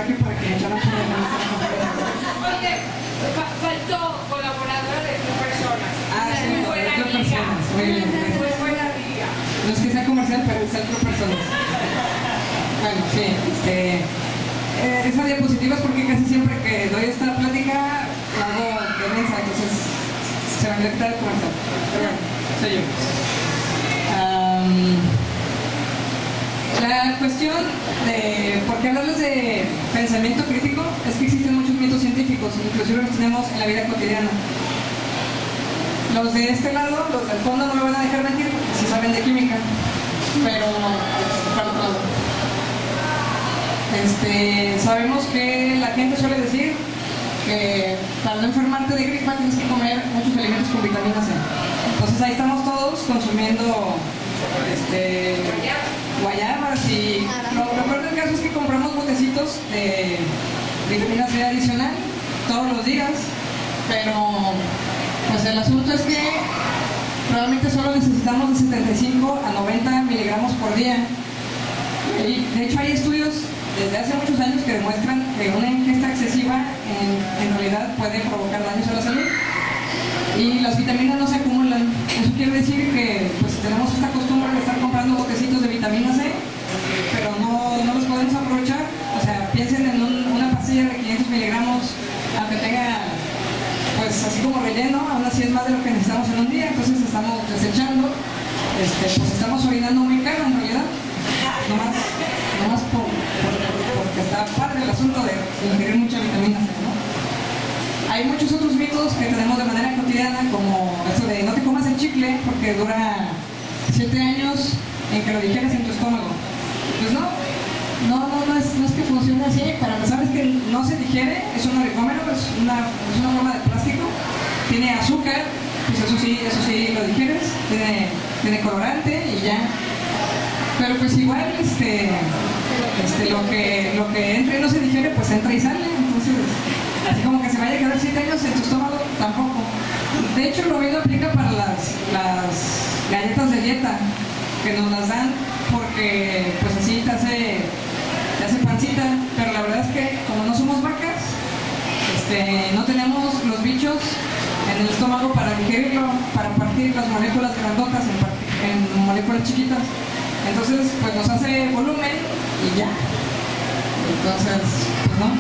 Raquel para que echaran por la conferencia. Oye, faltó colaboradora de 3 personas. Sí, muy buena de 3 amiga. personas. Muy bien. Muy buena amiga. No es que sea comercial, pero es 3 personas. Bueno, sí, esa diapositiva es porque casi siempre que doy esta plática hago de mensa, entonces se me conecta el comercial. Pero bueno, soy yo. La cuestión de por qué hablarles de pensamiento crítico es que existen muchos mitos científicos, inclusive los tenemos en la vida cotidiana. Los de este lado, los del fondo, no me van a dejar mentir, si saben de química, pero para otro lado. Sabemos que la gente suele decir que para no enfermarte de gripa tienes que comer muchos alimentos con vitamina C. Entonces ahí estamos todos consumiendo guayabas y lo peor del caso es que compramos botecitos de vitamina C adicional todos los días, pero pues el asunto es que probablemente solo necesitamos de 75 a 90 miligramos por día. Y de hecho hay estudios desde hace muchos años que demuestran que una ingesta excesiva en realidad puede provocar daños a la salud y las vitaminas no se acumulan. Eso quiere decir que pues tenemos esta costumbre de estar comprando botecitos de vitamina C, pero no los podemos aprovechar. O sea, piensen en una pastilla de 500 miligramos, aunque tenga pues así como relleno, aún así es más de lo que necesitamos en un día, entonces estamos desechando, pues estamos orinando muy caro en realidad, nomás porque está padre el asunto de ingerir mucha vitamina C, ¿no? Hay muchos otros mitos que tenemos de manera cotidiana, como eso de no te comas el chicle porque dura 7 años en que lo digieres en tu estómago. Pues no es que funcione así. Para empezar es que no se digiere, es un oligómero, es una forma de plástico, tiene azúcar, pues eso sí lo digieres, tiene colorante y ya. Pero pues igual lo que entra y no se digiere, pues entra y sale, entonces así como que se vaya a quedar 7 años en tu estómago, tampoco. De hecho, lo mismo aplica para las galletas de dieta, que nos las dan porque pues así te hace pancita, pero la verdad es que como no somos vacas, no tenemos los bichos en el estómago para digerirlo, para partir las moléculas grandotas en moléculas chiquitas. Entonces, pues nos hace volumen y ya. Entonces, pues no.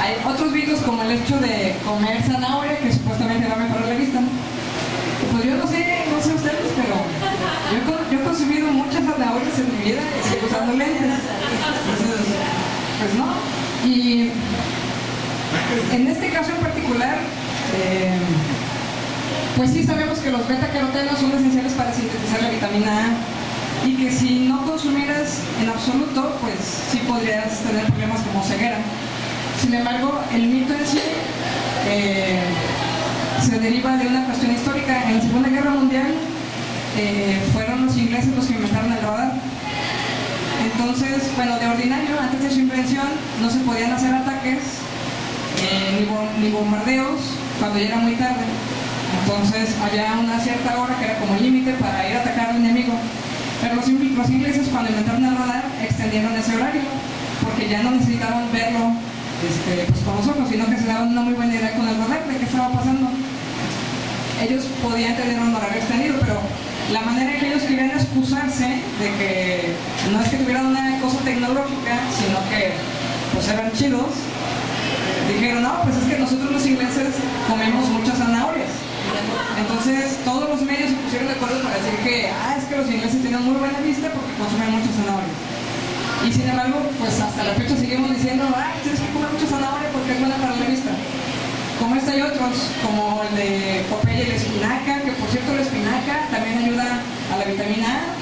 Hay otros mitos como el hecho de comer zanahoria, que supuestamente va a mejorar la vista. Pues yo no sé ustedes, pero yo he consumido muchas zanahorias en mi vida y sigo usando lentes. Entonces, pues no. Y en este caso en particular, pues sí sabemos que los beta-carotenos son esenciales para sintetizar la vitamina A y que si no consumieras en absoluto, pues sí podrías tener problemas como ceguera. Sin embargo, el mito en sí se deriva de una cuestión histórica. En la Segunda Guerra Mundial fueron los ingleses los que inventaron el radar. Entonces, bueno, de ordinario, antes de su invención, no se podían hacer ataques ni bombardeos cuando ya era muy tarde. Entonces, había una cierta hora que era como límite para ir a atacar al enemigo. Pero los ingleses, cuando inventaron el radar, extendieron ese horario, porque ya no necesitaban verlo pues con los ojos, sino que se daban una muy buena idea con el radar de qué estaba pasando. Ellos podían tener un horario extendido, pero la manera en que ellos querían excusarse de que no es que tuvieran una cosa tecnológica, sino que pues eran chidos, dijeron, no, pues es que nosotros los ingleses comemos muchas zanahorias. Entonces todos los medios se pusieron de acuerdo para decir que es que los ingleses tienen muy buena vista porque consumen muchas zanahorias. Y sin embargo, pues hasta la fecha seguimos diciendo, tienes que comer mucha zanahoria porque es buena para la vista. Como esta hay otros, como el de Popeye y la espinaca, que por cierto la espinaca también ayuda a la vitamina A.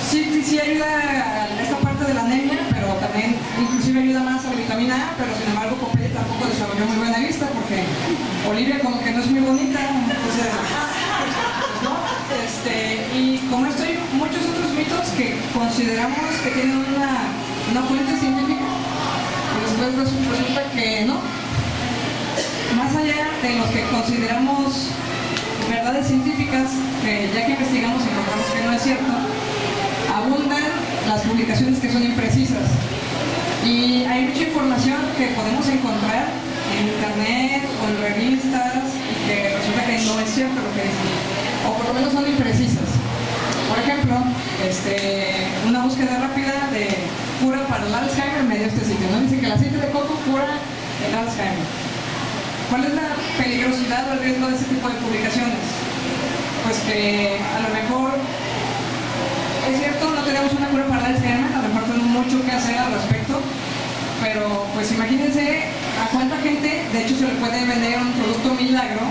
Sí ayuda a esta parte de la anemia, pero también inclusive ayuda más a la vitamina A, pero sin embargo Popeye tampoco desarrolló muy buena vista porque Olivia como que no es muy bonita, entonces, ¿no? Y como esto hay muchos otros mitos que consideramos que tienen una fuente científica, y después resulta que no. Más allá de los que consideramos verdades científicas, que ya que investigamos encontramos que no es cierto, abundan las publicaciones que son imprecisas. Y hay mucha información que podemos encontrar en internet o en revistas y que resulta que no es cierto lo que dicen, o por lo menos son imprecisas. Por ejemplo, una búsqueda rápida de cura para el Alzheimer me dio este sitio, ¿no? Dice que el aceite de coco cura el Alzheimer. ¿Cuál es la peligrosidad o el riesgo de este tipo de publicaciones? Pues que a lo mejor, es cierto, no tenemos una cura para el Alzheimer, a lo mejor tenemos mucho que hacer al respecto, pero pues imagínense a cuánta gente, de hecho se le puede vender un producto milagro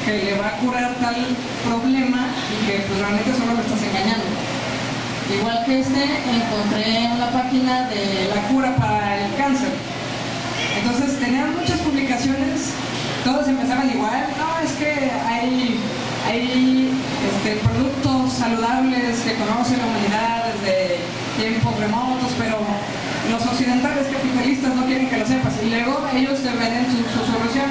que le va a curar tal problema y que pues realmente solo lo estás engañando. Igual que encontré una página de la cura para el cáncer. Entonces tenían muchas publicaciones, todos empezaban igual, no, es que hay productos saludables que conoce la humanidad desde tiempos remotos, pero los occidentales capitalistas no quieren que lo sepas y luego ellos te venden su solución.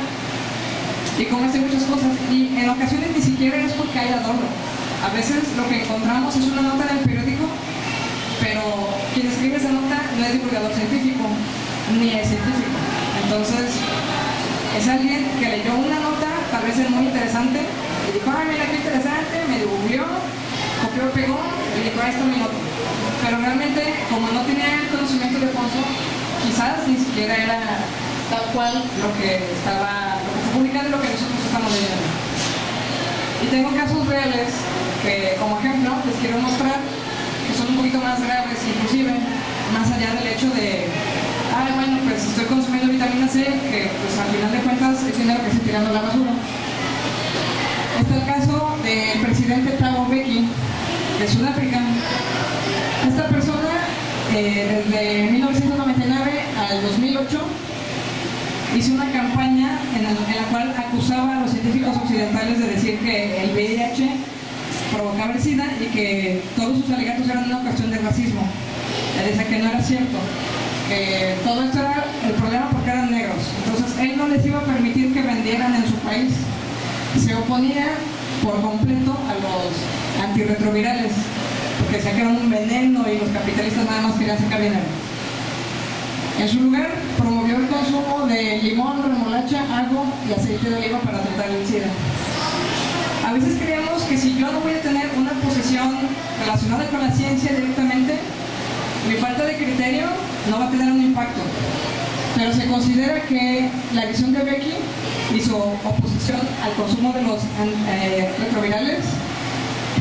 Y como hay muchas cosas, y en ocasiones ni siquiera es porque haya adorno. A veces lo que encontramos es una nota en el periódico, pero quien escribe esa nota no es divulgador científico, ni es científico. Entonces, es alguien que leyó una nota, tal vez es muy interesante, y dijo, ay, mira qué interesante, me googleó, copió, pegó, y dijo, ahí está mi nota. Pero realmente, como no tenía el conocimiento de fondo, quizás ni siquiera era tal cual lo que está publicado y lo que nosotros estamos leyendo. Y tengo casos reales que, como ejemplo, les quiero mostrar que son un poquito más graves, inclusive, más allá del hecho de, ay, bueno, pues estoy consumiendo vitamina C, que pues al final de cuentas es dinero que estoy tirando a la basura. Está el caso del presidente Thabo Mbeki de Sudáfrica. Esta persona, desde 1999 al 2008, hizo una campaña en la cual acusaba a los científicos occidentales de decir que el VIH provocaba el SIDA y que todos sus alegatos eran una cuestión de racismo. Él decía que no era cierto, que todo esto era el problema porque eran negros. Entonces él no les iba a permitir que vendieran en su país. Se oponía por completo a los antirretrovirales, porque decía que eran un veneno y los capitalistas nada más querían sacar dinero. En su lugar, promovió el consumo de limón, remolacha, ajo y aceite de oliva para tratar el SIDA. A veces creemos que si yo no voy a tener una posición relacionada con la ciencia directamente, mi falta de criterio no va a tener un impacto. Pero se considera que la visión de Mbeki y su oposición al consumo de los retrovirales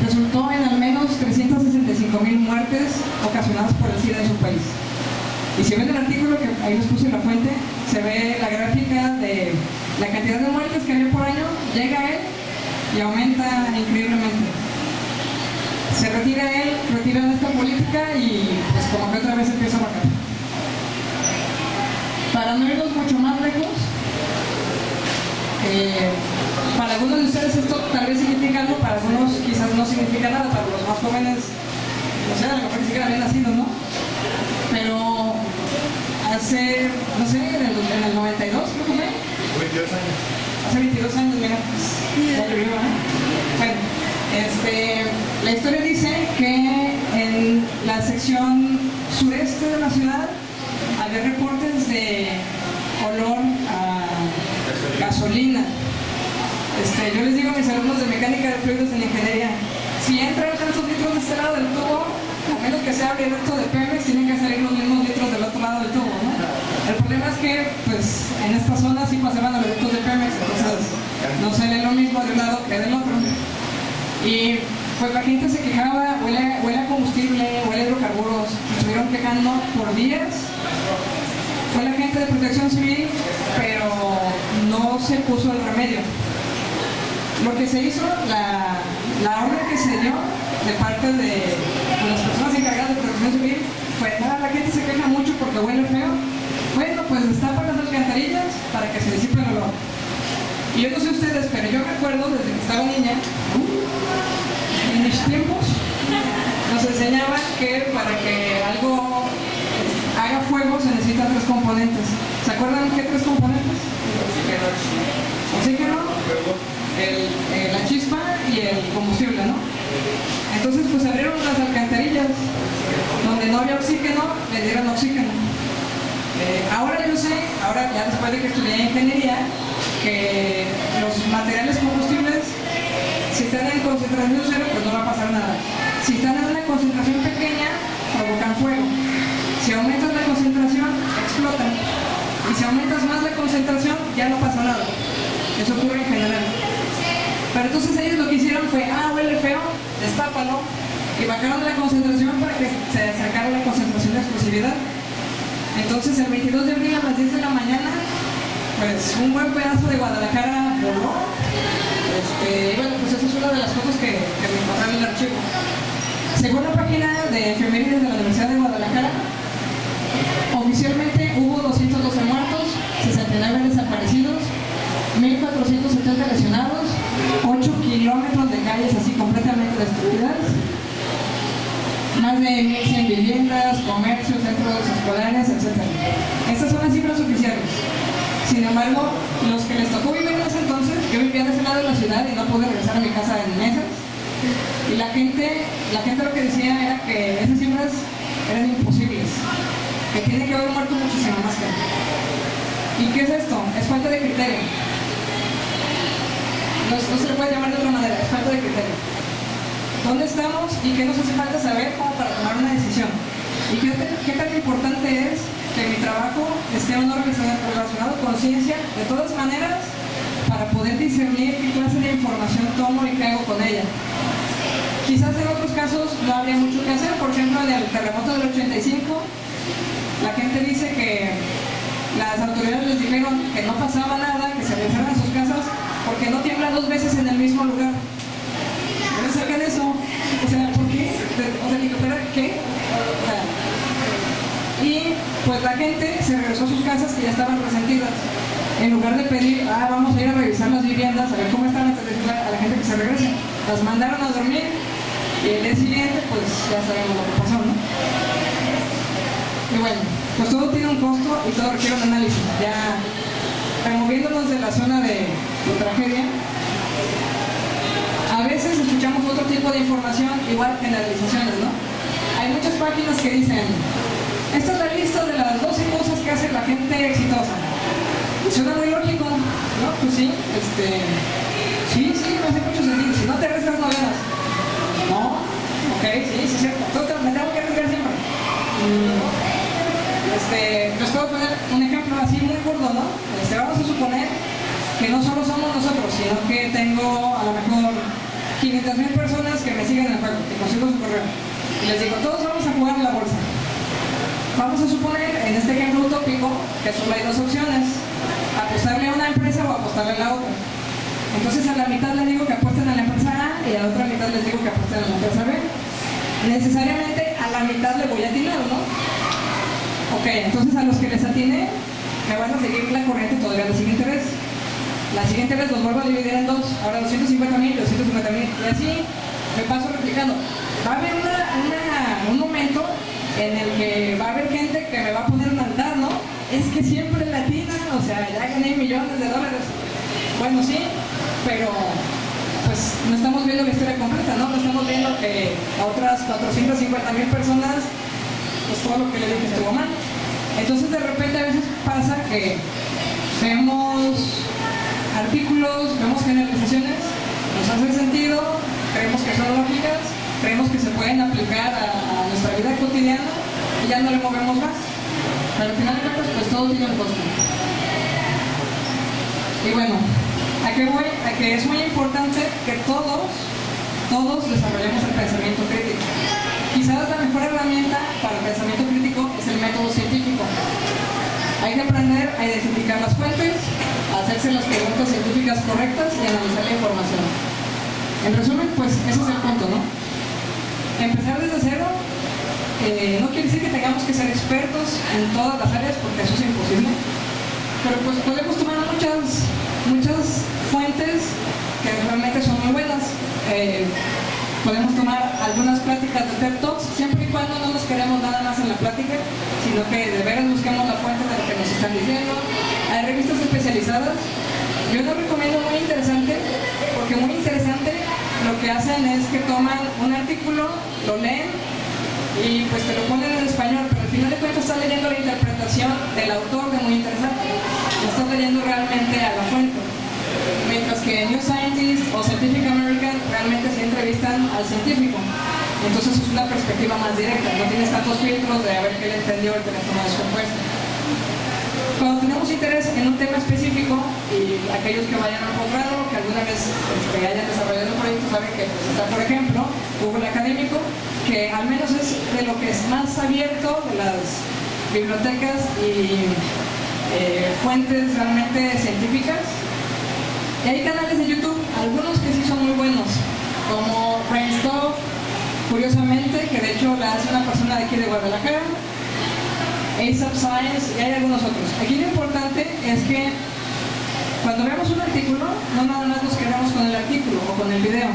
resultó en al menos 365,000 muertes ocasionadas por el SIDA en su país. Y si ven el artículo, que ahí les puse la fuente, se ve la gráfica de la cantidad de muertes que había por año, llega a él y aumenta increíblemente. Se retira él, retiran esta política y pues como que otra vez empieza a bajar. Para no irnos mucho más lejos, para algunos de ustedes esto tal vez significa algo, para algunos quizás no significa nada, para los más jóvenes, no sé, a lo mejor ni siquiera habían nacido, ¿no? Pero hace, no sé, en el 92 creo que fue. 22 años. Hace 22 años, mira, pues, ya llovió, ¿eh? Bueno, la historia dice que en la sección sureste de la ciudad había reportes de olor a gasolina. Yo les digo a mis alumnos de mecánica de fluidos en ingeniería, si entran tantos litros de este lado del tubo, a menos que sea abierto de Pemex, tienen que salir los mismos litros del otro lado del tubo, ¿no? El problema es que, pues, en esta zona sí pasaban los ductos de Pemex, entonces no se lee lo mismo de un lado que del otro. Y pues la gente se quejaba, huele a combustible, huele a hidrocarburos, se estuvieron quejando por días. Fue la gente de Protección Civil, pero no se puso el remedio. Lo que se hizo, la orden que se dio de parte de las personas encargadas de Protección Civil fue, la gente se queja mucho porque huele feo. Bueno, pues destapan las alcantarillas para que se disipe el olor. Y yo no sé ustedes, pero yo recuerdo desde que estaba niña, en mis tiempos, nos enseñaban que para que algo haga fuego se necesitan 3 componentes. ¿Se acuerdan qué 3 componentes? Oxígeno, la chispa y el combustible, ¿no? Entonces pues abrieron las alcantarillas, donde no había oxígeno, le dieron oxígeno. Ahora yo sé, ahora ya después de que estudié ingeniería, que los materiales combustibles, si están en concentración cero, pues no va a pasar nada. Si están en una concentración pequeña, provocan fuego. Si aumentas la concentración, explotan. Y si aumentas más la concentración, ya no pasa nada. Eso ocurre en general. Pero entonces ellos lo que hicieron fue, huele feo, destápalo, y bajaron la concentración para que se acercara la concentración de explosividad. Entonces el 22 de abril a las 10 de la mañana, pues un buen pedazo de Guadalajara voló. Bueno, pues esa es una de las fotos que me pasaron en el archivo. Según la página de efemérides de la Universidad de Guadalajara, oficialmente hubo 212 muertos, 69 desaparecidos, 1.470 lesionados, 8 kilómetros de calles así completamente destruidas, más de 1.100 viviendas, comercios, centros escolares, etc. Estas son las cifras oficiales. Sin embargo, los que les tocó vivir en ese entonces, yo vivía de ese lado de la ciudad y no pude regresar a mi casa en meses, y la gente lo que decía era que esas cifras eran imposibles, que tiene que haber muerto muchísima más gente. ¿Y qué es esto? Es falta de criterio. No se le puede llamar de otra manera, es falta de criterio. ¿Dónde estamos y qué nos hace falta saber como para tomar una decisión? ¿Y qué tan importante es que mi trabajo esté o no relacionado con ciencia? De todas maneras, para poder discernir qué clase de información tomo y qué hago con ella. Quizás en otros casos no habría mucho que hacer. Por ejemplo, en el terremoto del 85, la gente dice que las autoridades les dijeron que no pasaba nada, que se regresaran a sus casas porque no tiembla 2 veces en el mismo lugar. ¿No sacan eso? O sea, ¿por qué? O sea, digo, ¿qué? O sea, y pues la gente se regresó a sus casas que ya estaban resentidas. En lugar de pedir, vamos a ir a revisar las viviendas, a ver cómo están antes de decirle a la gente que se regrese. Las mandaron a dormir y el día siguiente, pues ya sabemos lo que pasó, ¿no? Y bueno, pues todo tiene un costo y todo requiere un análisis. Ya removiéndonos de la zona de tragedia, a veces escuchamos otro tipo de información, igual generalizaciones, ¿no? Hay muchas páginas que dicen, esta es la lista de las 12 cosas que hace la gente exitosa. Suena muy lógico, ¿no? Pues sí, sí, me hace mucho sentido. Si no te arriesgas, no ganas. No, ok, sí, cierto. Entonces me tengo que arriesgar siempre. Les puedo poner un ejemplo así muy gordo, ¿no? Vamos a suponer que no solo somos nosotros, sino que tengo a lo mejor 500,000 personas que me siguen en el juego, que consigo su correo. Y les digo, todos vamos a jugar la bolsa. Vamos a suponer, en este ejemplo utópico, que solo hay 2 opciones: apostarle a una empresa o apostarle a la otra. Entonces a la mitad les digo que apuesten a la empresa A y a la otra mitad les digo que apuesten a la empresa B. Necesariamente a la mitad le voy a atinar, ¿no? Ok, entonces a los que les atiné me van a seguir la corriente todavía la siguiente vez. La siguiente vez los vuelvo a dividir en 2, ahora 250,000, 250,000, y así me paso replicando. Va a haber un momento en el que va a haber gente que me va a poner un altar, ¿no? Es que siempre latina, o sea, ya gané millones de dólares. Bueno, sí, pero pues no estamos viendo la historia completa, ¿no? No estamos viendo que a otras 450,000 personas, pues todo lo que le dije estuvo mal. Entonces de repente a veces pasa que vemos artículos, vemos generalizaciones, nos hacen sentido, creemos que son lógicas, creemos que se pueden aplicar a nuestra vida cotidiana y ya no le movemos más. Pero al final de cuentas, pues todo tiene un costo. Y bueno, ¿a qué voy? A que es muy importante que todos desarrollemos el pensamiento crítico. Quizás la mejor herramienta para el pensamiento crítico es el método científico. Hay que aprender a identificar las fuentes, a hacerse las preguntas científicas correctas y analizar la información. En resumen, pues ese es el punto, ¿no? Empezar desde cero no quiere decir que tengamos que ser expertos en todas las áreas, porque eso es imposible. Pero pues podemos tomar muchas fuentes que realmente son muy buenas. Podemos tomar algunas pláticas de TED Talks, siempre y cuando no nos quedemos nada más en la plática, sino que de veras busquemos la fuente de lo que nos están diciendo. Hay revistas especializadas. Yo lo recomiendo, muy interesante, porque muy interesante lo que hacen es que toman un artículo, lo leen y pues te lo ponen en español, pero final de cuentas estás leyendo la interpretación del autor de muy interesante, no estás leyendo realmente a la fuente. Mientras que New Scientist o Scientific American realmente se entrevistan al científico. Entonces es una perspectiva más directa, no tienes tantos filtros de a ver qué le entendió el teléfono descompuesto. Cuando tenemos interés en un tema específico, y aquellos que vayan al posgrado, que alguna vez hayan desarrollado un proyecto, saben que pues, está, por ejemplo, Google Académico, que al menos es de lo que es más abierto de las bibliotecas y fuentes realmente científicas. Y hay canales de YouTube, algunos que sí son muy buenos, como Brainstuff, curiosamente, que de hecho la hace una persona de aquí de Guadalajara, ASAP Science, y hay algunos otros. Aquí lo importante es que cuando veamos un artículo, no nada más nos quedamos con el artículo o con el video,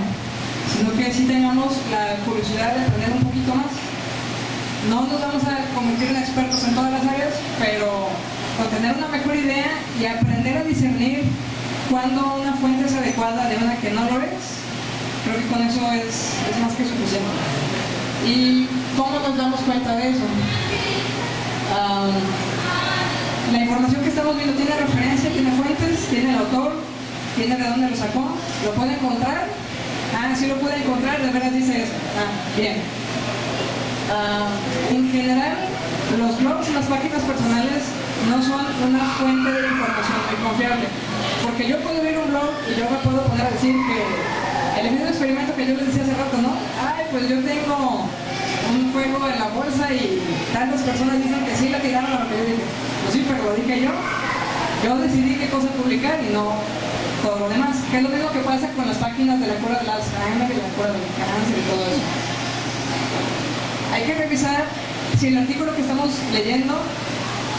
sino que sí tengamos la curiosidad de aprender un poquito más. No nos vamos a convertir en expertos en todas las áreas, pero con tener una mejor idea y aprender a discernir cuando una fuente es adecuada de una que no lo es, creo que con eso es más que suficiente. ¿Y cómo nos damos cuenta de eso? La información que estamos viendo tiene referencia, tiene fuentes, tiene el autor, tiene de dónde lo sacó, lo puede encontrar. Sí lo puede encontrar, de veras dice eso. Bien. En general, los blogs y las páginas personales no son una fuente de información muy confiable, porque yo puedo ver un blog y yo me puedo poner a decir que el mismo experimento que yo les decía hace rato, ¿no? Pues yo tengo un juego en la bolsa y tantas personas dicen que sí la tiraron a lo que yo dije. Pues sí, pero lo dije yo. Yo decidí qué cosa publicar y no todo lo demás. Que es lo mismo que pasa con las páginas de la cura del Alzheimer y la cura del cáncer y todo eso. Hay que revisar si el artículo que estamos leyendo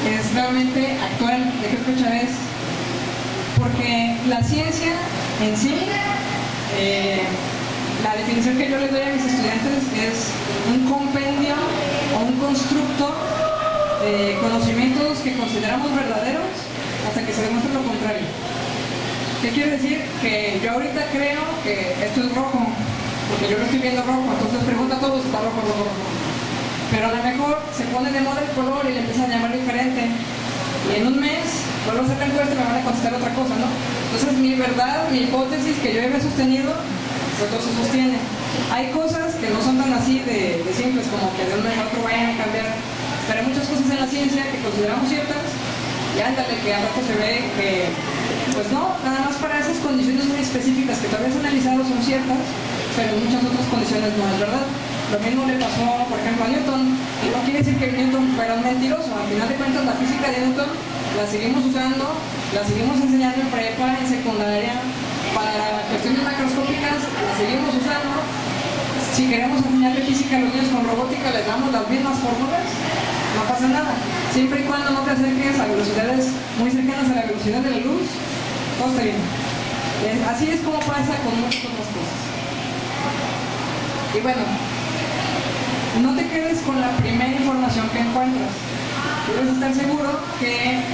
es realmente actual, de qué fecha es. Porque la ciencia en sí, la definición que yo les doy a mis estudiantes es un compendio o un constructo de conocimientos que consideramos verdaderos hasta que se demuestre lo contrario. ¿Qué quiere decir? Que yo ahorita creo que esto es rojo, porque yo lo estoy viendo rojo, entonces pregunto a todos si está rojo o rojo. Pero a lo mejor se pone de moda el color y le empiezan a llamar diferente. Y en un mes vuelvo a hacer la encuesta y me van a contestar otra cosa, ¿no? Entonces mi verdad, mi hipótesis que yo había sostenido, pues no se sostiene. Hay cosas que no son tan así de simples como que de un mes a otro vayan a cambiar. Pero hay muchas cosas en la ciencia que consideramos ciertas y ándale, que a rato se ve que, pues no, nada más para esas condiciones muy específicas que tal vez analizado son ciertas, pero en muchas otras condiciones no es verdad. Lo mismo le pasó, por ejemplo, a Newton, y no quiere decir que Newton fuera un mentiroso. Al final de cuentas, la física de Newton la seguimos usando, la seguimos enseñando en prepa, en secundaria, para cuestiones macroscópicas, la seguimos usando. Si queremos enseñarle física a los niños con robótica, les damos las mismas fórmulas, no pasa nada. Siempre y cuando no te acerques a velocidades muy cercanas a la velocidad de la luz, todo está bien. Así es como pasa con muchas otras cosas. Y bueno, no te quedes con la primera información que encuentras. Debes estar seguro que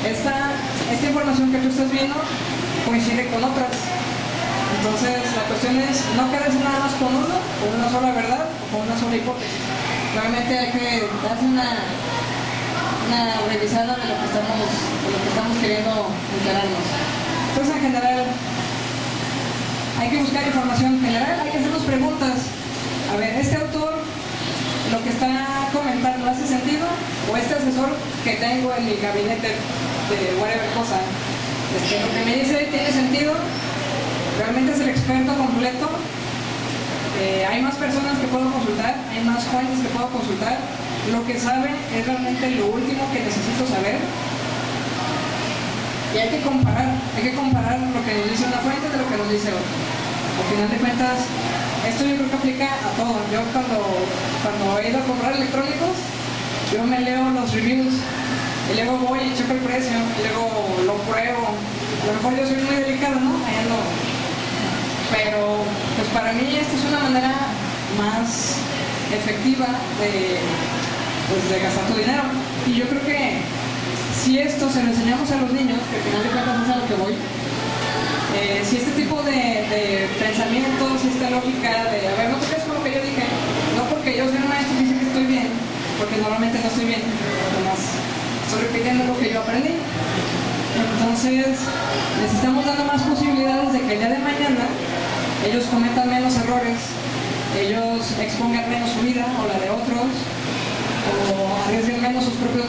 esta información que tú estás viendo coincide con otras. Entonces la cuestión es no quedarse nada más con uno, con una sola verdad o con una sola hipótesis. Realmente hay que darse una revisada de lo que estamos queriendo enterarnos. Entonces en general hay que buscar información general, hay que hacernos preguntas. A ver, este autor, lo que está comentando, ¿hace sentido? O este asesor que tengo en mi gabinete de whatever cosa, lo que me dice tiene sentido, realmente es el experto completo. Hay más personas que puedo consultar, hay más fuentes que puedo consultar. Lo que sabe es realmente lo último que necesito saber. Y hay que comparar lo que nos dice una fuente de lo que nos dice otra. Al final de cuentas, esto yo creo que aplica a todo. Yo cuando he ido a comprar electrónicos, yo me leo los reviews y luego voy y checo el precio y luego lo pruebo. A lo mejor yo soy muy delicado, ¿no? Pero pues para mí esta es una manera más efectiva de gastar tu dinero. Y yo creo que si esto se lo enseñamos a los niños, que al final de cuentas es a lo que voy, si este tipo de pensamientos, esta lógica de, a ver, no te creas con lo que yo dije, no porque yo soy un maestro que dice que estoy bien, por porque normalmente no estoy bien, nomás estoy repitiendo lo que yo aprendí. Entonces, les estamos dando más posibilidades de que el día de mañana ellos cometan menos errores, ellos expongan menos su vida o la de otros, o arriesguen menos sus propios recursos.